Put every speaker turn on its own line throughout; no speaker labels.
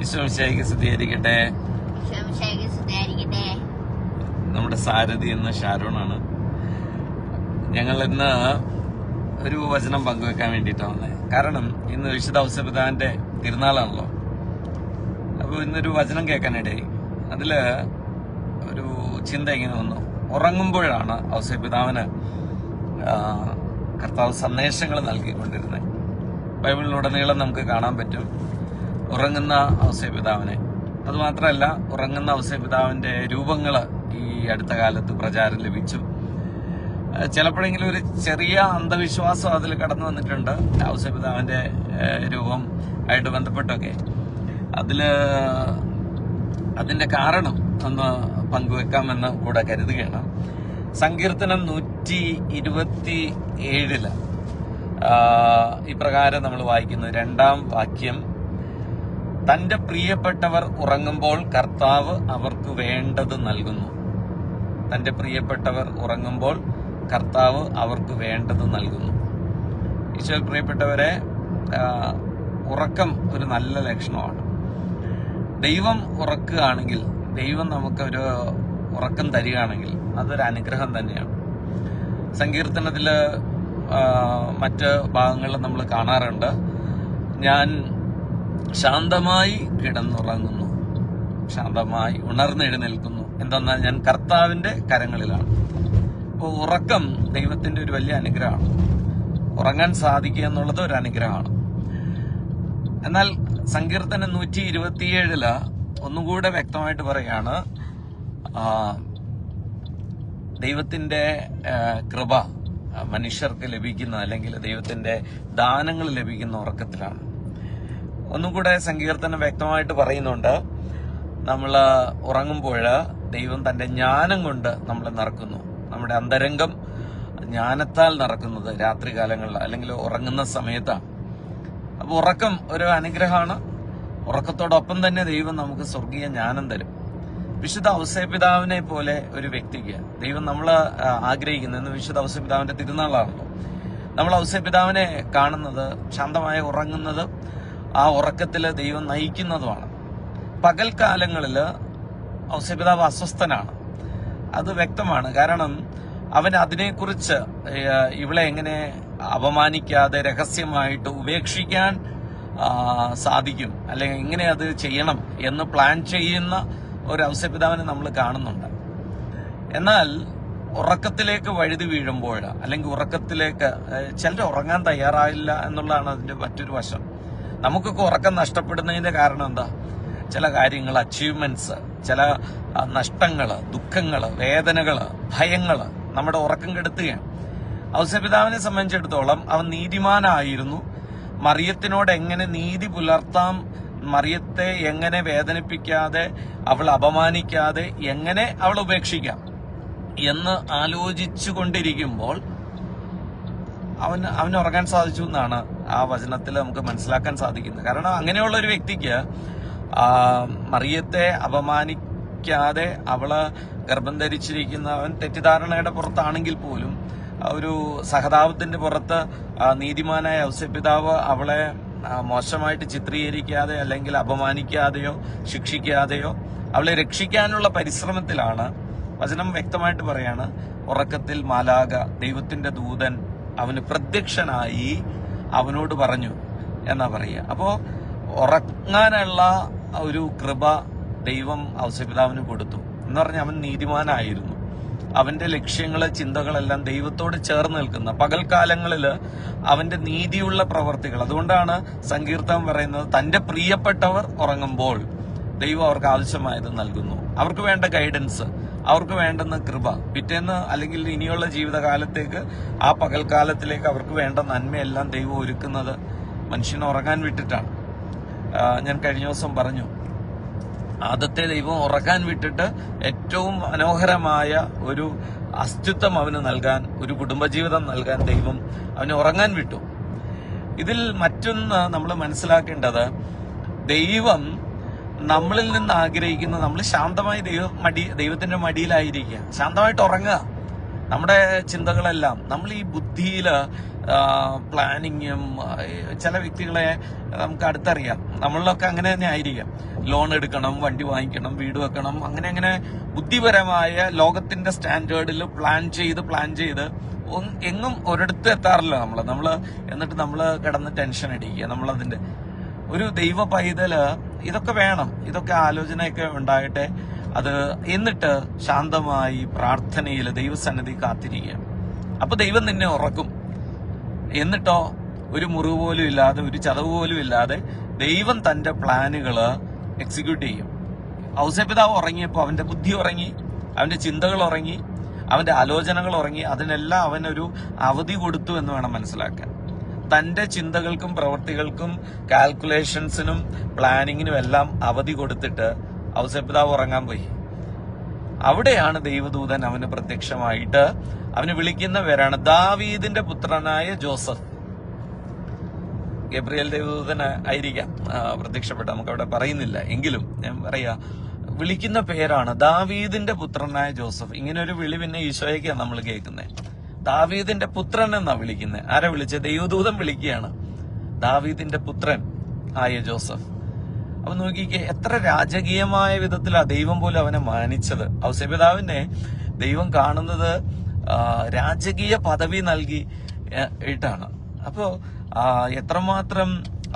ഈശോമിശിഹായ്ക്ക് സ്തുതിയായിരിക്കട്ടെ. നമ്മുടെ സാരഥി എന്ന ഷാരോണാണ്. ഞങ്ങൾ ഇന്ന് ഒരു വചനം പങ്കുവെക്കാൻ വേണ്ടിയിട്ടാണ് വന്നത്. കാരണം ഇന്ന് വിശുദ്ധ ഔസേപ്പിതാവിന്റെ തിരുനാളാണല്ലോ. അപ്പോൾ ഇന്നൊരു വചനം കേൾക്കാനിടയായി. അതില് ഒരു ചിന്ത ഇങ്ങനെ വന്നു. ഉറങ്ങുമ്പോഴാണ് ഔസേപ്പിതാവിന് കർത്താവ് സന്ദേശങ്ങൾ നൽകിക്കൊണ്ടിരുന്നത്. ബൈബിളിലുടനീളം നമുക്ക് കാണാൻ പറ്റും ഉറങ്ങുന്ന ഔസേപ്പിതാവിനെ. അതുമാത്രമല്ല, ഉറങ്ങുന്ന ഔസേപ്പിതാവിന്റെ രൂപങ്ങൾ ഈ അടുത്ത കാലത്ത് പ്രചാരം ലഭിച്ചു. ചിലപ്പോഴെങ്കിലും ഒരു ചെറിയ അന്ധവിശ്വാസം അതിൽ കടന്നു വന്നിട്ടുണ്ട്. ഔസേപ്പിതാവിന്റെ രൂപം ആയിട്ട് ബന്ധപ്പെട്ടൊക്കെ അതിന്റെ കാരണം ഒന്ന് പങ്കുവെക്കാമെന്ന് കൂടെ കരുതുകയാണ്. സങ്കീർത്തനം 127 ഇപ്രകാരം നമ്മൾ വായിക്കുന്നു. 2-ാം വാക്യം: തന്റെ പ്രിയപ്പെട്ടവർ ഉറങ്ങുമ്പോൾ കർത്താവ് അവർക്ക് വേണ്ടത് നൽകുന്നു. തന്റെ പ്രിയപ്പെട്ടവർ ഉറങ്ങുമ്പോൾ കർത്താവ് അവർക്ക് വേണ്ടത് നൽകുന്നു. ഈശോയിൽ പ്രിയപ്പെട്ടവരെ, ഉറക്കം ഒരു നല്ല ലക്ഷണമാണ്. ദൈവം ഉറക്കുകയാണെങ്കിൽ, ദൈവം നമുക്കൊരു ഉറക്കം തരികയാണെങ്കിൽ അതൊരു അനുഗ്രഹം തന്നെയാണ്. സങ്കീർത്തനത്തില് മറ്റ് ഭാഗങ്ങളിൽ നമ്മൾ കാണാറുണ്ട്, ഞാൻ ശാന്തമായി കിടന്നുറങ്ങുന്നു, ശാന്തമായി ഉണർന്നെഴുന്നേൽക്കുന്നു. എന്തെന്നാൽ ഞാൻ കർത്താവിന്റെ കരങ്ങളിലാണ്. അപ്പോൾ ഉറക്കം ദൈവത്തിന്റെ ഒരു വലിയ അനുഗ്രഹമാണ്. ഉറങ്ങാൻ സാധിക്കുക എന്നുള്ളത് ഒരു അനുഗ്രഹമാണ്. എന്നാൽ സങ്കീർത്തനം 127 ഒന്നുകൂടെ വ്യക്തമായിട്ട് പറയാണ്, ദൈവത്തിന്റെ കൃപ മനുഷ്യർക്ക് ലഭിക്കുന്ന, അല്ലെങ്കിൽ ദൈവത്തിന്റെ ദാനങ്ങൾ ലഭിക്കുന്ന ഉറക്കത്തിലാണ്. ഒന്നും കൂടെ സങ്കീർത്തനം വ്യക്തമായിട്ട് പറയുന്നുണ്ട്, നമ്മൾ ഉറങ്ങുമ്പോൾ ദൈവം തന്റെ ജ്ഞാനം കൊണ്ട് നമ്മളെ നിറക്കുന്നു. നമ്മുടെ അന്തരംഗം ജ്ഞാനത്താൽ നിറക്കുന്നത് രാത്രികാലങ്ങളിൽ, അല്ലെങ്കിൽ ഉറങ്ങുന്ന സമയത്താണ്. അപ്പോൾ ഉറക്കം ഒരു അനുഗ്രഹമാണ്. ഉറക്കത്തോടൊപ്പം തന്നെ ദൈവം നമുക്ക് സ്വർഗീയ ജ്ഞാനം തരും. വിശുദ്ധ ഔസേപ്പിതാവിനെ പോലെ ഒരു വ്യക്തിക്ക് ദൈവം നമ്മൾ ആഗ്രഹിക്കുന്നത്, വിശുദ്ധ ഔസേപ്പിതാവിന്റെ തിരുനാളാണല്ലോ, നമ്മൾ ഔസേപ്പിതാവിനെ കാണുന്നത് ശാന്തമായി ഉറങ്ങുന്നത്, ആ ഉറക്കത്തില് ദൈവം നയിക്കുന്നതുമാണ്. പകൽക്കാലങ്ങളിൽ ഔസേപ്പിതാവ് അസ്വസ്ഥനാണ്, അത് വ്യക്തമാണ്. കാരണം അവൻ അതിനെക്കുറിച്ച് ഇവളെ എങ്ങനെ അപമാനിക്കാതെ രഹസ്യമായിട്ട് ഉപേക്ഷിക്കാൻ സാധിക്കും, അല്ലെങ്കിൽ എങ്ങനെ അത് ചെയ്യണം എന്ന് പ്ലാൻ ചെയ്യുന്ന ഒരു ഔസേപ്പിതാവിനെ നമ്മൾ കാണുന്നുണ്ട്. എന്നാൽ ഉറക്കത്തിലേക്ക് വഴുതി വീഴുമ്പോൾ, അല്ലെങ്കിൽ ഉറക്കത്തിലേക്ക് ചിലർ ഉറങ്ങാൻ തയ്യാറായില്ല എന്നുള്ളതാണ് അതിന്റെ മറ്റൊരു വശം. നമുക്കൊക്കെ ഉറക്കം നഷ്ടപ്പെടുന്നതിന്റെ കാരണം എന്താ? ചില കാര്യങ്ങൾ, അച്ചീവ്മെന്റ്സ്, ചില നഷ്ടങ്ങള്, ദുഃഖങ്ങള്, വേദനകള്, ഭയങ്ങള് നമ്മുടെ ഉറക്കം കെടുത്തുകയാണ്. ഔസേപ്പിതാവിനെ സംബന്ധിച്ചിടത്തോളം അവൻ നീതിമാനായിരുന്നു. മറിയത്തിനോട് എങ്ങനെ നീതി പുലർത്താം, മറിയത്തെ എങ്ങനെ വേദനിപ്പിക്കാതെ, അവൾ അപമാനിക്കാതെ എങ്ങനെ അവൾ ഉപേക്ഷിക്കാം എന്ന് ആലോചിച്ചു കൊണ്ടിരിക്കുമ്പോൾ അവന് ഉറങ്ങാൻ സാധിച്ചു എന്നാണ് ആ വചനത്തിൽ നമുക്ക് മനസ്സിലാക്കാൻ സാധിക്കുന്നത്. കാരണം അങ്ങനെയുള്ള ഒരു വ്യക്തിക്ക് മറിയത്തെ അപമാനിക്കാതെ, അവള് ഗർഭം ധരിച്ചിരിക്കുന്ന, അവൻ തെറ്റിദ്ധാരണയുടെ പുറത്താണെങ്കിൽ പോലും ഒരു സഹതാപത്തിന്റെ പുറത്ത് നീതിമാനായ ഔസേപ്പിതാവ് അവളെ മോശമായിട്ട് ചിത്രീകരിക്കാതെ, അല്ലെങ്കിൽ അപമാനിക്കാതെയോ ശിക്ഷിക്കാതെയോ അവളെ രക്ഷിക്കാനുള്ള പരിശ്രമത്തിലാണ്. വചനം വ്യക്തമായിട്ട് പറയാണ്, ഉറക്കത്തിൽ മാലാഖ, ദൈവത്തിന്റെ ദൂതൻ അവന് പ്രത്യക്ഷനായി അവനോട് പറഞ്ഞു എന്നാ പറയുക. അപ്പോ ഉറങ്ങാനുള്ള ഒരു കൃപ ദൈവം ഔസേപ്പിതാവിന് കൊടുത്തു എന്ന് പറഞ്ഞാൽ അവൻ നീതിമാനായിരുന്നു. അവന്റെ ലക്ഷ്യങ്ങള്, ചിന്തകളെല്ലാം ദൈവത്തോട് ചേർന്ന് നിൽക്കുന്ന പകൽക്കാലങ്ങളിൽ അവന്റെ നീതിയുള്ള പ്രവർത്തികൾ. അതുകൊണ്ടാണ് സങ്കീർത്തനം പറയുന്നത്, തന്റെ പ്രിയപ്പെട്ടവർ ഉറങ്ങുമ്പോൾ ദൈവം അവർക്ക് ആവശ്യമായത് നൽകുന്നു. അവർക്ക് വേണ്ട ഗൈഡൻസ്, അവർക്ക് വേണ്ടുന്ന കൃപ, പിറ്റേന്ന് അല്ലെങ്കിൽ ഇനിയുള്ള ജീവിതകാലത്തേക്ക്, ആ പകൽക്കാലത്തിലേക്ക് അവർക്ക് വേണ്ട നന്മയെല്ലാം ദൈവം ഒരുക്കുന്നത് മനുഷ്യനെ ഉറങ്ങാൻ വിട്ടിട്ടാണ്. ഞാൻ കഴിഞ്ഞ ദിവസം പറഞ്ഞു, ആദ്യത്തെ ദൈവം ഉറക്കാൻ വിട്ടിട്ട് ഏറ്റവും മനോഹരമായ ഒരു അസ്തിത്വം അവന് നൽകാൻ, ഒരു കുടുംബജീവിതം നൽകാൻ ദൈവം അവന് ഉറങ്ങാൻ വിട്ടു. ഇതിൽ മറ്റൊന്ന് നമ്മൾ മനസ്സിലാക്കേണ്ടത്, ദൈവം നമ്മളിൽ നിന്ന് ആഗ്രഹിക്കുന്നത് നമ്മൾ ശാന്തമായി ദൈവത്തിന്റെ മടിയിലായിരിക്കുക, ശാന്തമായിട്ട് ഉറങ്ങുക. നമ്മുടെ ചിന്തകളെല്ലാം നമ്മൾ ഈ ബുദ്ധിയില് പ്ലാനിങ്ങും, ചില വ്യക്തികളെ നമുക്ക് അടുത്തറിയാം, നമ്മളിലൊക്കെ അങ്ങനെ തന്നെ ആയിരിക്കാം. ലോൺ എടുക്കണം, വണ്ടി വാങ്ങിക്കണം, വീട് വെക്കണം, അങ്ങനെ ബുദ്ധിപരമായ ലോകത്തിന്റെ സ്റ്റാൻഡേർഡിൽ പ്ലാൻ ചെയ്ത് എങ്ങും ഒരിടത്ത് എത്താറില്ല നമ്മള്. എന്നിട്ട് നമ്മള് കിടന്ന് ടെൻഷൻ അടിക്കുക. നമ്മളതിന്റെ ഒരു ദൈവ പൈതല് ഇതൊക്കെ വേണം, ഇതൊക്കെ ആലോചനയൊക്കെ ഉണ്ടാകട്ടെ. അത് എന്നിട്ട് ശാന്തമായി പ്രാർത്ഥനയിൽ ദൈവസന്നിധി കാത്തിരിക്കുക. അപ്പൊ ദൈവം നിന്നെ ഉറക്കും. എന്നിട്ടോ ഒരു മുറിവ് പോലും ഇല്ലാതെ, ഒരു ചതവ് പോലും ഇല്ലാതെ ദൈവം തന്റെ പ്ലാനുകള് എക്സിക്യൂട്ട് ചെയ്യും. ഔസേപ്പിതാവ് ഉറങ്ങിയപ്പോ അവന്റെ ബുദ്ധി ഉറങ്ങി, അവന്റെ ചിന്തകൾ ഉറങ്ങി, അവന്റെ ആലോചനകൾ ഉറങ്ങി. അതിനെല്ലാം അവനൊരു അവധി കൊടുത്തു എന്ന് വേണം മനസ്സിലാക്കാൻ. തന്റെ ചിന്തകൾക്കും പ്രവൃത്തികൾക്കും കാൽക്കുലേഷൻസിനും പ്ലാനിങ്ങിനും എല്ലാം അവധി കൊടുത്തിട്ട് ഔസേപ്പിതാവ് ഉറങ്ങാൻ പോയി. അവിടെയാണ് ദൈവദൂതൻ അവന് പ്രത്യക്ഷമായിട്ട് അവന് വിളിക്കുന്ന പേരാണ് ദാവീദിന്റെ പുത്രനായ ജോസഫ്. ഗബ്രിയേൽ ദൈവദൂതന് ആയിരിക്കാം പ്രത്യക്ഷപ്പെട്ട, നമുക്ക് അവിടെ പറയുന്നില്ല. എങ്കിലും ഞാൻ പറയാ, വിളിക്കുന്ന പേരാണ് ദാവീദിന്റെ പുത്രനായ ജോസഫ്. ഇങ്ങനെ ഒരു വിളി പിന്നെ ഈശോയ്ക്കാണ് നമ്മൾ കേൾക്കുന്നത്. ദാവീദിന്റെ പുത്രൻ എന്നാ വിളിക്കുന്നത്. ആരെ വിളിച്ചത്? ദൈവദൂതൻ വിളിക്കുകയാണ്, ദാവീദിന്റെ പുത്രൻ ആയ ജോസഫ്. അപ്പൊ നോക്കിക്കേ, എത്ര രാജകീയമായ വിധത്തിലാ ദൈവം പോലും അവനെ മാനിച്ചത്. ഔസേപ്പിതാവിനെ ദൈവം കാണുന്നത് രാജകീയ പദവി നൽകി ഇട്ടാണ്. അപ്പോ എത്രമാത്രം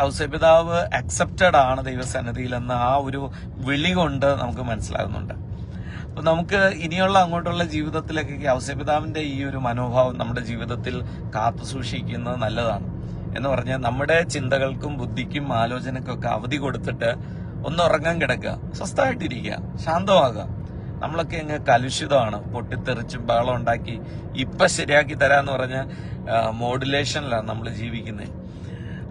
ഔസേപ്പിതാവ് അക്സെപ്റ്റഡ് ആണ് ദൈവസന്നിധിയിൽ എന്ന ആ ഒരു വിളി കൊണ്ട് നമുക്ക് മനസ്സിലാകുന്നുണ്ട്. അപ്പൊ നമുക്ക് ഇനിയുള്ള അങ്ങോട്ടുള്ള ജീവിതത്തിലൊക്കെ ഔസേപ്പിതാവിന്റെ ഈ ഒരു മനോഭാവം നമ്മുടെ ജീവിതത്തിൽ കാത്തു സൂക്ഷിക്കുന്നത് നല്ലതാണ്. എന്ന് പറഞ്ഞാൽ നമ്മുടെ ചിന്തകൾക്കും ബുദ്ധിക്കും ആലോചനക്കും ഒക്കെ അവധി കൊടുത്തിട്ട് ഒന്ന് ഉറങ്ങാൻ കിടക്കുക, സ്വസ്ഥമായിട്ടിരിക്കുക, ശാന്തമാകുക. നമ്മളൊക്കെ അങ്ങ് കലുഷിതമാണ്, പൊട്ടിത്തെറിച്ചും ബഹളം ഉണ്ടാക്കി ഇപ്പൊ ശരിയാക്കി തരാന്ന് പറഞ്ഞ മോഡുലേഷനിലാണ് നമ്മൾ ജീവിക്കുന്നത്.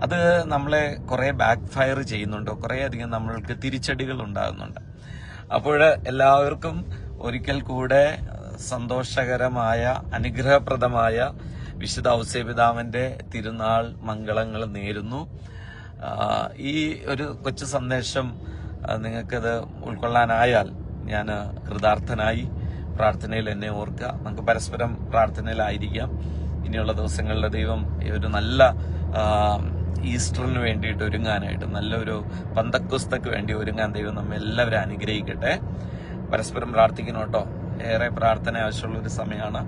അത് നമ്മളെ കുറെ ബാക്ക് ഫയർ ചെയ്യുന്നുണ്ട്, കുറെ അധികം നമ്മൾക്ക് തിരിച്ചടികൾ ഉണ്ടാകുന്നുണ്ട്. അപ്പോൾ എല്ലാവർക്കും ഒരിക്കൽ കൂടെ സന്തോഷകരമായ അനുഗ്രഹപ്രദമായ വിശുദ്ധ ഔസേപ്പിതാവിന്റെ തിരുനാൾ മംഗളങ്ങൾ നേരുന്നു. ഈ ഒരു കൊച്ചു സന്ദേശം നിങ്ങൾക്കത് ഉൾക്കൊള്ളാനായാൽ ഞാൻ കൃതാർത്ഥനായി. പ്രാർത്ഥനയിൽ എന്നെ ഓർക്കുക. നമുക്ക് പരസ്പരം പ്രാർത്ഥനയിലായിരിക്കാം. ഇനിയുള്ള ദിവസങ്ങളിൽ ദൈവം ഒരു നല്ല ഈസ്റ്ററിന് വേണ്ടിയിട്ട് ഒരുങ്ങാനായിട്ട്, നല്ലൊരു പന്തക്കുസ്തക്ക് വേണ്ടി ഒരുങ്ങാൻ ദൈവം നമ്മെ എല്ലാവരും അനുഗ്രഹിക്കട്ടെ. പരസ്പരം പ്രാർത്ഥിക്കണം കേട്ടോ. ഏറെ പ്രാർത്ഥന ആവശ്യമുള്ള ഒരു സമയമാണ്.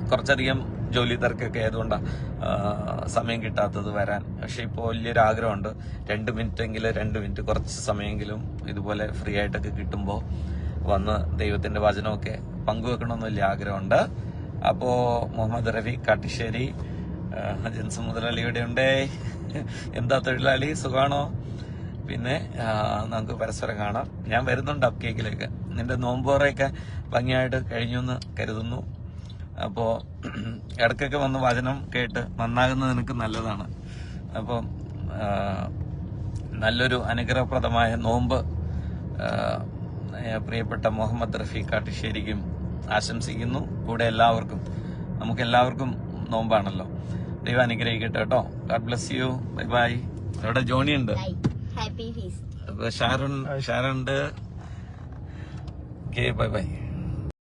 കുറച്ചധികം ജോലി തിരക്കൊക്കെ ആയതുകൊണ്ടാണ് സമയം കിട്ടാത്തത് വരാൻ. പക്ഷെ ഇപ്പോൾ വലിയൊരു ആഗ്രഹമുണ്ട്, 2 മിനിറ്റ് കുറച്ച് സമയമെങ്കിലും ഇതുപോലെ ഫ്രീ ആയിട്ടൊക്കെ കിട്ടുമ്പോൾ വന്ന് ദൈവത്തിന്റെ വചനമൊക്കെ പങ്കുവെക്കണമെന്ന് വലിയ ആഗ്രഹമുണ്ട്. അപ്പോ മുഹമ്മദ് റഫി കാട്ടിശ്ശേരി, ജൻസ് മുതലാളി ഇവിടെ ഉണ്ടേ. എന്താ തൊഴിലാളി, സുഖാണോ? പിന്നെ നമുക്ക് പരസ്പരം കാണാം. ഞാൻ വരുന്നുണ്ട് അപ്പ് കേക്കിലേക്ക്. നിന്റെ നോമ്പോറയൊക്കെ ഭംഗിയായിട്ട് കഴിഞ്ഞു എന്ന് കരുതുന്നു. അപ്പോ ഇടയ്ക്കൊക്കെ വന്ന് വചനം കേട്ട് നന്നാകുന്നത് നിനക്ക് നല്ലതാണ്. അപ്പം നല്ലൊരു അനുഗ്രഹപ്രദമായ നോമ്പ് പ്രിയപ്പെട്ട മുഹമ്മദ് റഫി കാട്ടിശ്ശേരിക്കും ആശംസിക്കുന്നു. കൂടെ എല്ലാവർക്കും, നമുക്ക് എല്ലാവർക്കും നോമ്പാണല്ലോ. ദൈവം അനുഗ്രഹിക്കട്ടെ കേട്ടോ. God bless you. Bye bye. അവിടെ ജോണി ഉണ്ട്, ഷാരുണ്ട്. Okay, bye bye.